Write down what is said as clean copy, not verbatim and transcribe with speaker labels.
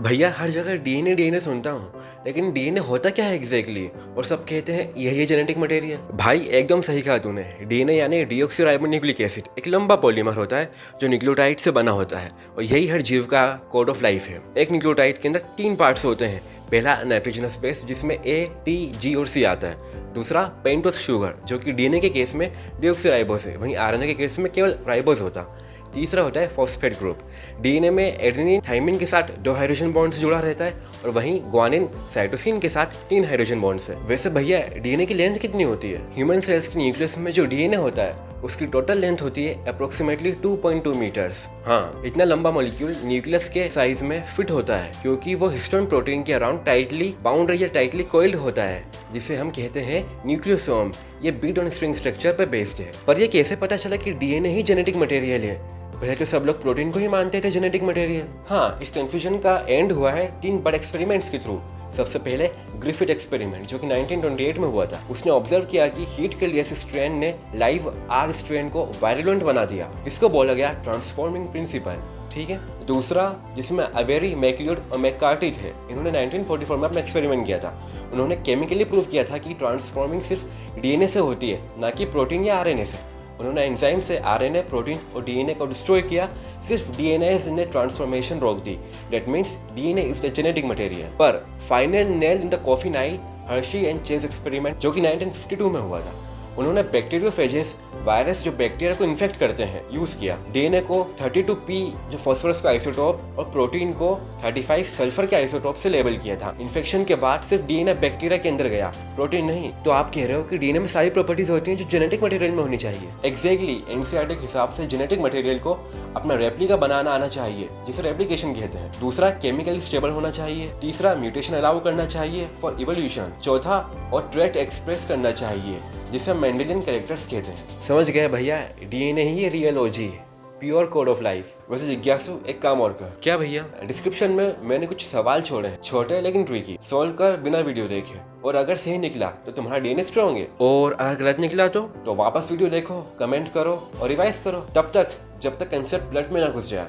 Speaker 1: भैया हर जगह DNA DNA सुनता हूँ, लेकिन डीएनए होता क्या है एग्जैक्टली? और सब कहते हैं यही है जेनेटिक मटेरियल। भाई एकदम सही कहा तूने। डीएनए यानी डीऑक्सीराइबोन्यूक्लिक एसिड एक लंबा पॉलीमर होता है जो न्यूक्लियोटाइड से बना होता है, और यही हर जीव का कोड ऑफ लाइफ है। एक न्यूक्लियोटाइड के अंदर 3 पार्ट्स होते हैं। पहला नाइट्रोजनस बेस जिसमें ए, टी, जी और सी आता है। दूसरा पेंटोस शुगर जो कि डीएनए के केस में डीऑक्सीराइबोस है, वहीं आरएनए के केस में केवल राइबोस होता। तीसरा होता है फॉस्फेट ग्रुप। डीएनए में एडेनिन थाइमिन के साथ 2 हाइड्रोजन बॉन्ड से जुड़ा रहता है, और वहीं ग्वानिन साइटोसिन के साथ 3 हाइड्रोजन बॉन्ड से। वैसे भैया डीएनए की लेंथ कितनी होती है? ह्यूमन सेल्स के न्यूक्लियस में जो डीएनए होता है उसकी टोटल लेंथ होती है अप्रोक्सीमेटली 2.2 मीटर्स। हाँ, इतना लंबा मॉलिक्यूल न्यूक्लियस के साइज में फिट होता है क्योंकि वो हिस्टोन प्रोटीन के अराउंड टाइटली बाउंड या टाइटली कोइल्ड होता है, जिसे हम कहते हैं न्यूक्लियोसोम। ये बीड ऑन स्ट्रिंग स्ट्रक्चर पर बेस्ड है। पर ये कैसे पता चला कि डीएनए ही जेनेटिक मटेरियल है? पहले तो सब लोग प्रोटीन को ही मानते थे जेनेटिक मटेरियल। हाँ, इस कंफ्यूजन का एंड हुआ है 3 बड़े एक्सपेरिमेंट्स के थ्रू। सबसे पहले ग्रिफिथ एक्सपेरिमेंट जो कि 1928 में हुआ था। उसने ऑब्जर्व किया कि हीट के लिए स्ट्रेन ने लाइव आर स्ट्रेन को वायरुलेंट बना दिया। इसको बोला गया ट्रांसफॉर्मिंग प्रिंसिपल। ठीक है। दूसरा, जिसमें अवेरी, मैकलियोड और मैककार्टी थे, इन्होंने 1944 में अपना एक्सपेरिमेंट किया था। उन्होंने केमिकली प्रूव किया था कि ट्रांसफॉर्मिंग सिर्फ डीएनए से होती है, ना कि प्रोटीन या आरएनए से। उन्होंने एंजाइम से आरएनए, प्रोटीन और डीएनए को डिस्ट्रॉय किया। सिर्फ डीएनए ने ट्रांसफॉर्मेशन रोक दी। That means DNA is the genetic material. पर final nail in the coffin I Hershey and Chase experiment जो कि 1952 में हुआ था। उन्होंने बैक्टीरियोफेजेस, वायरस जो बैक्टीरिया को इन्फेक्ट करते हैं, यूज किया। डीएनए को 32P जो फॉस्फोरस का आइसोटोप और प्रोटीन को 35 सल्फर के आइसोटोप से लेबल किया था। इन्फेक्शन के बाद सिर्फ डीएनए बैक्टीरिया के अंदर गया, प्रोटीन नहीं। तो आप कह रहे हो कि डीएनए में सारी प्रॉपर्टीज होती हैं जो जेनेटिक मटेरियल में होनी चाहिए। एग्जैक्टली, एनसीईआरटी के हिसाब से जेनेटिक मटेरियल को अपना रेप्लिका बनाना आना चाहिए, जिसे रेप्लिकेशन कहते हैं। दूसरा, केमिकली स्टेबल होना चाहिए। तीसरा, म्यूटेशन अलाउ करना चाहिए फॉर इवोल्यूशन। चौथा, और ट्रेट एक्सप्रेस करना चाहिए, जिसे हम मेंडेलियन कैरेक्टर्स कहते हैं। समझ गए भैया, डीएनए ही रियल ओजी है, प्योर कोड ऑफ लाइफ। वैसे जिज्ञासु, एक काम और कर। क्या भैया? डिस्क्रिप्शन में मैंने कुछ सवाल छोड़े हैं, छोटे लेकिन ट्रिकी। सॉल्व कर बिना वीडियो देखे, और अगर सही निकला तो तुम्हारा डीएनए स्ट्रॉन्ग है, और अगर गलत निकला तो वापस वीडियो देखो, कमेंट करो और रिवाइज करो, तब तक जब तक कंसेप्ट ब्लड में ना घुस जाए।